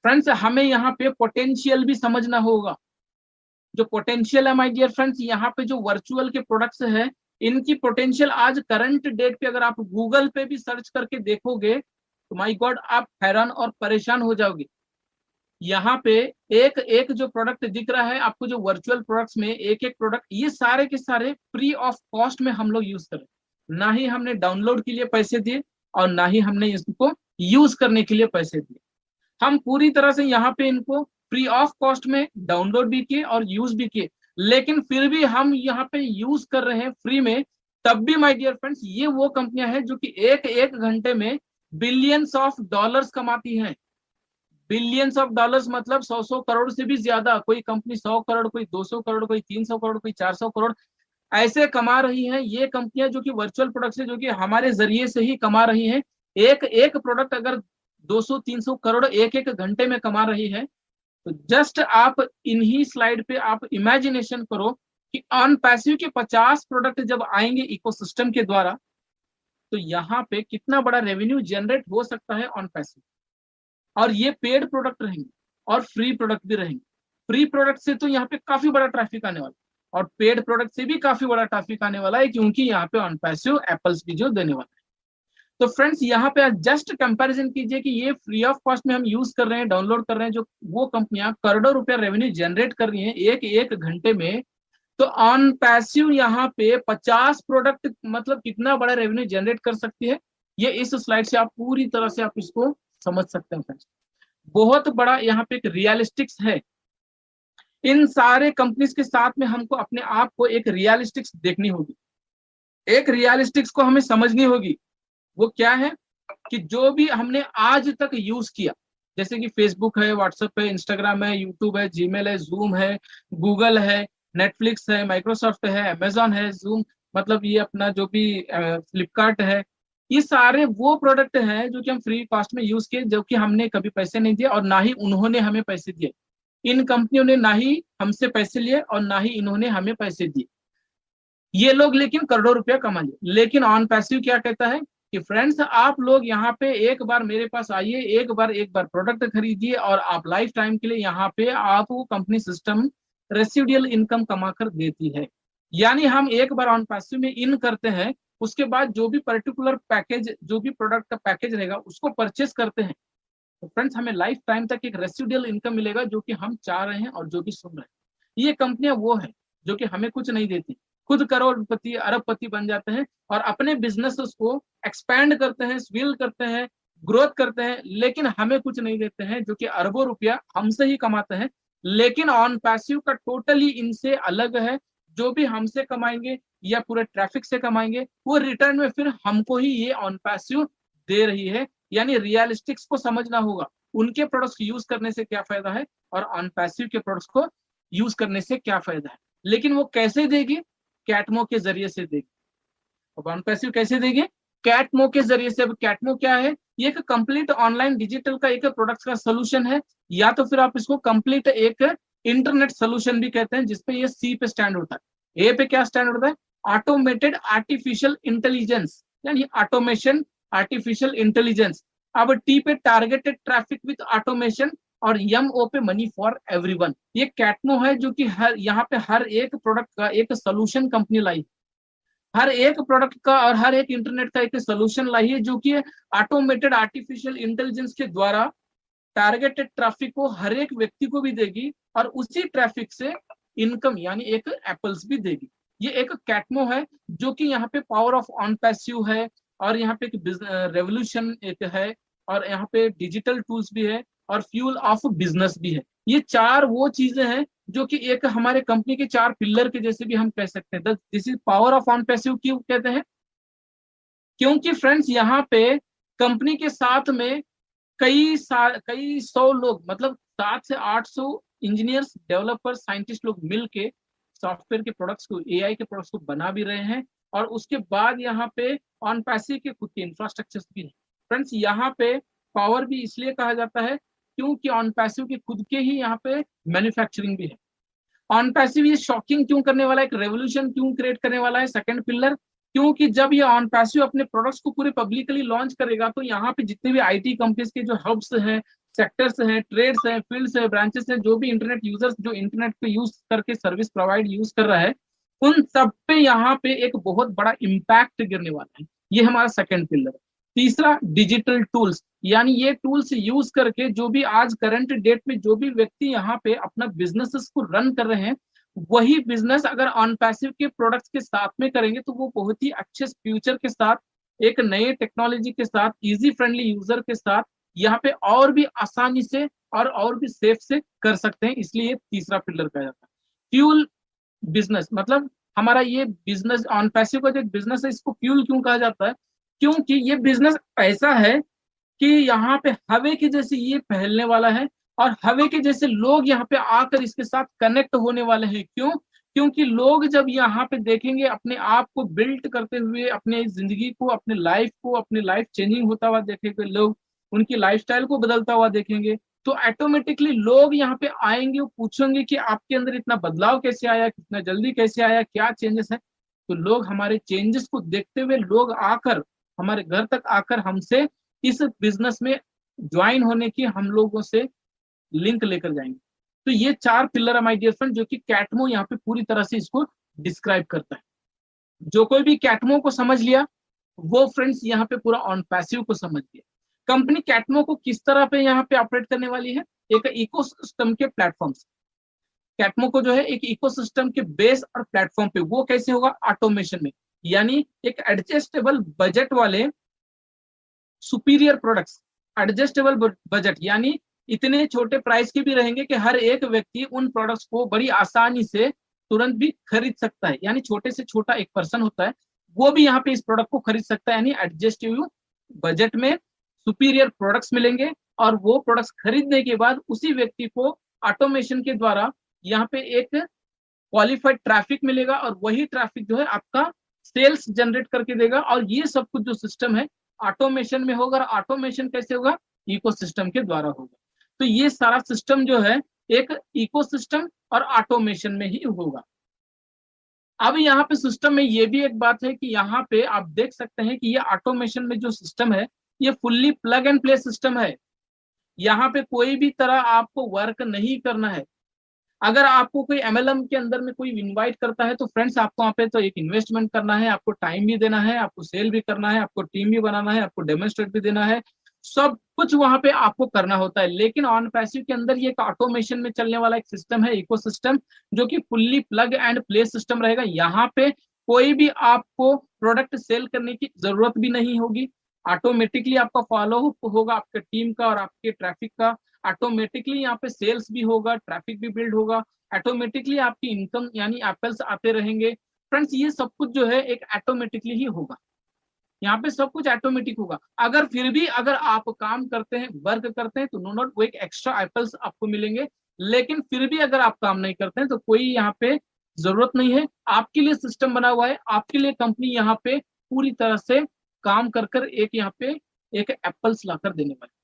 Friends हमें यहाँ पे पोटेंशियल भी समझना होगा। जो पोटेंशियल है माय डियर फ्रेंड्स, यहाँ पे जो वर्चुअल के प्रोडक्ट्स है, इनकी पोटेंशियल आज करंट डेट पे अगर आप गूगल पे भी सर्च करके देखोगे तो माय गॉड आप हैरान और परेशान हो जाओगे। यहाँ पे एक एक जो प्रोडक्ट दिख रहा है आपको, जो वर्चुअल प्रोडक्ट्स में एक एक प्रोडक्ट, ये सारे के सारे फ्री ऑफ कॉस्ट में हम लोग यूज करें। ना ही हमने डाउनलोड के लिए पैसे दिए और ना ही हमने इसको यूज करने के लिए पैसे दिए। हम पूरी तरह से यहाँ पे इनको फ्री ऑफ कॉस्ट में डाउनलोड भी किए और यूज भी किए, लेकिन फिर भी हम यहाँ पे यूज कर रहे हैं फ्री में। तब भी माय डियर फ्रेंड्स ये वो कंपनियां हैं जो कि एक एक घंटे में बिलियंस ऑफ डॉलर्स कमाती हैं। बिलियंस ऑफ डॉलर्स मतलब 100 करोड़ से भी ज्यादा। कोई कंपनी 100 करोड़, कोई 200 करोड़, कोई 300 करोड़, कोई 400 करोड़ ऐसे कमा रही हैं। ये कंपनियां जो कि वर्चुअल प्रोडक्ट से, जो कि हमारे जरिए से ही कमा रही हैं। एक एक प्रोडक्ट अगर 200-300 करोड़ एक एक घंटे में कमा रही है, तो जस्ट आप इन्हीं स्लाइड पे आप इमेजिनेशन करो कि ऑन पैसिव के 50 प्रोडक्ट जब आएंगे इकोसिस्टम के द्वारा, तो यहाँ पे कितना बड़ा रेवेन्यू जनरेट हो सकता है ऑन पैसिव। और ये पेड प्रोडक्ट रहेंगे और फ्री प्रोडक्ट भी रहेंगे। फ्री प्रोडक्ट से तो यहाँ पे काफी बड़ा ट्रैफिक आने वाला है और पेड प्रोडक्ट से भी काफी बड़ा ट्रैफिक आने वाला है, क्योंकि यहाँ पे ऑन पैसिव एप्पल्स भी जो देने वाला है। तो फ्रेंड्स यहाँ पे जस्ट कंपैरिजन कीजिए कि ये फ्री ऑफ कॉस्ट में हम यूज कर रहे हैं, डाउनलोड कर रहे हैं, जो वो कंपनियां करोड़ों रुपया रेवेन्यू जनरेट कर रही हैं एक एक घंटे में। तो ऑन पैसिव यहाँ पे 50 प्रोडक्ट मतलब कितना बड़ा रेवेन्यू जनरेट कर सकती है, ये इस स्लाइड से आप पूरी तरह से आप इसको समझ सकते हैं फ्रेंड्स। बहुत बड़ा यहाँ पे एक रियलिस्टिक्स है। इन सारे कंपनीज के साथ में हमको अपने आप को एक रियलिस्टिक्स देखनी होगी, एक रियलिस्टिक्स को हमें समझनी होगी। वो क्या है कि जो भी हमने आज तक यूज किया, जैसे कि फेसबुक है, व्हाट्सएप है, इंस्टाग्राम है, यूट्यूब है, जीमेल है, जूम है, गूगल है, नेटफ्लिक्स है, माइक्रोसॉफ्ट है, अमेजॉन है, जूम मतलब ये अपना जो भी फ्लिपकार्ट है, ये सारे वो प्रोडक्ट हैं जो कि हम फ्री कॉस्ट में यूज किए, जो कि हमने कभी पैसे नहीं दिए और ना ही उन्होंने हमें पैसे दिए। इन कंपनियों ने ना ही हमसे पैसे लिए और ना ही इन्होंने हमें पैसे दिए। ये लोग लेकिन करोड़ों रुपया कमा लिए। लेकिन ऑन पैसिव क्या कहता है कि फ्रेंड्स आप लोग यहाँ पे एक बार मेरे पास आइए, एक बार प्रोडक्ट खरीदिए और आप लाइफ टाइम के लिए यहाँ पे आपको कंपनी सिस्टम रेसिडुअल इनकम कमा कर देती है। यानी हम एक बार ऑन पैसिव में इन करते हैं, उसके बाद जो भी पर्टिकुलर पैकेज, जो भी प्रोडक्ट का पैकेज रहेगा उसको परचेस करते हैं, तो फ्रेंड्स हमें लाइफ टाइम तक एक रेसिडुअल इनकम मिलेगा, जो कि हम चाह रहे हैं और जो भी सुन रहे हैं। ये कंपनियां वो है जो कि हमें कुछ नहीं देती, खुद करोड़पति अरबपति बन जाते हैं और अपने बिजनेस को एक्सपैंड करते हैं, स्विल करते हैं, ग्रोथ करते हैं, लेकिन हमें कुछ नहीं देते हैं, जो कि अरबों रुपया हमसे ही कमाते हैं। लेकिन ऑन पैसिव का टोटली इनसे अलग है। जो भी हमसे कमाएंगे या पूरे ट्रैफिक से कमाएंगे, वो रिटर्न में फिर हमको ही ये ऑन पैसिव दे रही है। यानी रियलिस्टिक्स को समझना होगा, उनके प्रोडक्ट्स यूज करने से क्या फायदा है और ऑन पैसिव के प्रोडक्ट्स को यूज करने से क्या फायदा है। लेकिन वो कैसे देगी? कैटमो के जरिए से देगी। अब ऑन पैसिव कैसे देगी? कैटमो के जरिए से। अब कैटमो क्या है? ये एक कंप्लीट ऑनलाइन डिजिटल का एक प्रोडक्ट्स का सोल्यूशन है, या तो फिर आप इसको कंप्लीट एक इंटरनेट सोल्यूशन भी कहते हैं, जिसपे ये सी पे स्टैंड होता है। ए पे क्या स्टैंड होता है? ऑटोमेटेड आर्टिफिशियल इंटेलिजेंस, यानी ऑटोमेशन, आर्टिफिशियल इंटेलिजेंस। अब टी पे टारगेटेड ट्रैफिक विद ऑटोमेशन और यम ओ पे मनी फॉर एवरीवन। ये कैटमो है जो कि हर यहाँ पे हर एक प्रोडक्ट का एक सोल्यूशन कंपनी लाई, हर एक प्रोडक्ट का और हर एक इंटरनेट का एक सोल्यूशन लाई है, जो कि ऑटोमेटेड आर्टिफिशियल इंटेलिजेंस के द्वारा टारगेटेड ट्रैफिक को हर एक व्यक्ति को भी देगी और उसी ट्रैफिक से इनकम यानी एक एप्पल्स भी देगी। ये एक कैटमो है जो कि यहाँ पे पावर ऑफ ऑन पैसिव है और यहाँ पे एक रेवोल्यूशन एक है और यहाँ पे डिजिटल टूल्स भी है और फ्यूल ऑफ बिजनेस भी है। ये चार वो चीजें हैं जो कि एक हमारे कंपनी के चार पिलर के जैसे भी हम कह सकते हैं। This is power of on passive. क्यों कहते हैं? क्योंकि फ्रेंड्स यहाँ पे कंपनी के साथ में कई सौ लोग, मतलब 700 से 800 इंजीनियर्स, डेवलपर्स, साइंटिस्ट लोग मिलके सॉफ्टवेयर के प्रोडक्ट्स को, एआई के प्रोडक्ट्स को बना भी रहे हैं। और उसके बाद यहाँ पे ऑन पैसिव के खुद के इंफ्रास्ट्रक्चर भी है। फ्रेंड्स यहाँ पे पावर भी इसलिए कहा जाता है क्योंकि ऑन पैसिव के खुद के ही यहाँ पे मैन्युफैक्चरिंग भी है। ऑन पैसिव ये शॉकिंग क्यों करने वाला है, एक रेवोल्यूशन क्यों क्रिएट करने वाला है? सेकंड पिलर, क्योंकि जब ये ऑन पैसिव अपने प्रोडक्ट्स को पूरे पब्लिकली लॉन्च करेगा, तो यहाँ पे जितने भी आईटी कंपनीज के जो हब्स हैं, सेक्टर्स हैं, ट्रेड्स हैं, फील्ड्स हैं, ब्रांचेस हैं, जो भी इंटरनेट यूजर्स जो इंटरनेट पे यूज करके सर्विस प्रोवाइड यूज कर रहा है, उन सब पे यहाँ पे एक बहुत बड़ा इम्पैक्ट गिरने वाला है। ये हमारा सेकंड पिलर है। तीसरा, डिजिटल टूल्स, यानी ये टूल्स यूज करके जो भी आज करंट डेट में जो भी व्यक्ति यहाँ पे अपना बिजनेसेस को रन कर रहे हैं, वही बिजनेस अगर ऑन पैसिव के प्रोडक्ट्स के साथ में करेंगे तो वो बहुत ही अच्छे फ्यूचर के साथ, एक नए टेक्नोलॉजी के साथ, इजी फ्रेंडली यूजर के साथ यहाँ पे और भी आसानी से और भी सेफ से कर सकते हैं। इसलिए तीसरा पिलर कहा जाता है। फ्यूल बिजनेस, मतलब हमारा ये बिजनेस ऑन पैसिव का जो बिजनेस है, इसको फ्यूल क्यों कहा जाता है? क्योंकि ये बिजनेस ऐसा है कि यहाँ पे हवे के जैसे ये फैलने वाला है और हवे के जैसे लोग यहाँ पे आकर इसके साथ कनेक्ट होने वाले हैं। क्यों? क्योंकि लोग जब यहाँ पे देखेंगे अपने आप को बिल्ड करते हुए, अपने जिंदगी को, अपने लाइफ को, अपने लाइफ चेंजिंग होता हुआ देखेंगे, लोग उनकी लाइफस्टाइल को बदलता हुआ देखेंगे, तो ऑटोमेटिकली लोग यहाँ पे आएंगे, वो पूछेंगे कि आपके अंदर इतना बदलाव कैसे आया, कितना जल्दी कैसे आया, क्या चेंजेस है। तो लोग हमारे चेंजेस को देखते हुए लोग आकर हमारे घर तक आकर हमसे इस बिजनेस में ज्वाइन होने की हम लोगों से लिंक लेकर जाएंगे। तो ये चार पिलर है माय डियर फ्रेंड, जो कि कैटमो यहाँ पे पूरी तरह से इसको डिस्क्राइब करता है। जो कोई भी कैटमो को समझ लिया वो फ्रेंड्स यहाँ पे पूरा ऑन पैसिव को समझ लिया। कंपनी कैटमो को किस तरह पे यहाँ पे ऑपरेट करने वाली है? एक इकोसिस्टम के प्लेटफॉर्म से। कैटमो को जो है एक इकोसिस्टम के बेस और प्लेटफॉर्म पे, वो कैसे होगा? ऑटोमेशन में, यानी एक एडजस्टेबल बजट वाले सुपीरियर प्रोडक्ट्स। एडजस्टेबल बजट यानी इतने छोटे प्राइस के भी रहेंगे कि हर एक व्यक्ति उन प्रोडक्ट्स को बड़ी आसानी से तुरंत भी खरीद सकता है, यानी छोटे से छोटा एक पर्सन होता है वो भी यहाँ पे इस प्रोडक्ट को खरीद सकता है। यानी एडजस्टिव बजट में सुपीरियर प्रोडक्ट्स मिलेंगे और वो प्रोडक्ट्स खरीदने के बाद उसी व्यक्ति को ऑटोमेशन के द्वारा यहाँ पे एक क्वालिफाइड ट्रैफिक मिलेगा और वही ट्रैफिक जो है आपका सेल्स जनरेट करके देगा। और ये सब कुछ जो सिस्टम है ऑटोमेशन में होगा। और ऑटोमेशन कैसे होगा? इकोसिस्टम के द्वारा होगा। तो ये सारा सिस्टम जो है एक इकोसिस्टम और ऑटोमेशन में ही होगा। अब यहाँ पे सिस्टम में ये भी एक बात है कि यहाँ पे आप देख सकते हैं कि ये ऑटोमेशन में जो सिस्टम है ये fully plug and play system है। यहाँ पे कोई भी तरह आपको वर्क नहीं करना है। अगर आपको कोई एमएलएम के अंदर में कोई इनवाइट करता है तो फ्रेंड्स आपको वहाँ पे तो एक इन्वेस्टमेंट करना है, आपको टाइम भी देना है, आपको सेल भी करना है, आपको टीम भी बनाना है, आपको डेमोन्स्ट्रेट भी देना है, सब कुछ वहां पे आपको करना होता है। लेकिन ऑन पैसिव के अंदर ये एक ऑटोमेशन में चलने वाला एक सिस्टम है, इकोसिस्टम, जो कि fully plug and play system रहेगा। यहाँ पे कोई भी आपको प्रोडक्ट सेल करने की जरूरत भी नहीं होगी। ऑटोमेटिकली आपका फॉलो होगा आपके टीम का और आपके ट्रैफिक का। ऑटोमेटिकली यहाँ पे सेल्स भी होगा, ट्रैफिक भी बिल्ड होगा, ऑटोमेटिकली आपकी इनकम यानी एप्पल्स आते रहेंगे। फ्रेंड्स ये सब कुछ जो है एक ऑटोमेटिकली ही होगा। यहाँ पे सब कुछ ऑटोमेटिक होगा। अगर फिर भी अगर आप काम करते हैं, वर्क करते हैं, तो नो नॉट वो एक एक्स्ट्रा एप्पल्स आपको मिलेंगे। लेकिन फिर भी अगर आप काम नहीं करते हैं तो कोई यहाँ पे जरूरत नहीं है। आपके लिए सिस्टम बना हुआ है, आपके लिए कंपनी यहाँ पे पूरी तरह से काम कर एक यहाँ पे एक एप्पल्स लाकर देने वाली।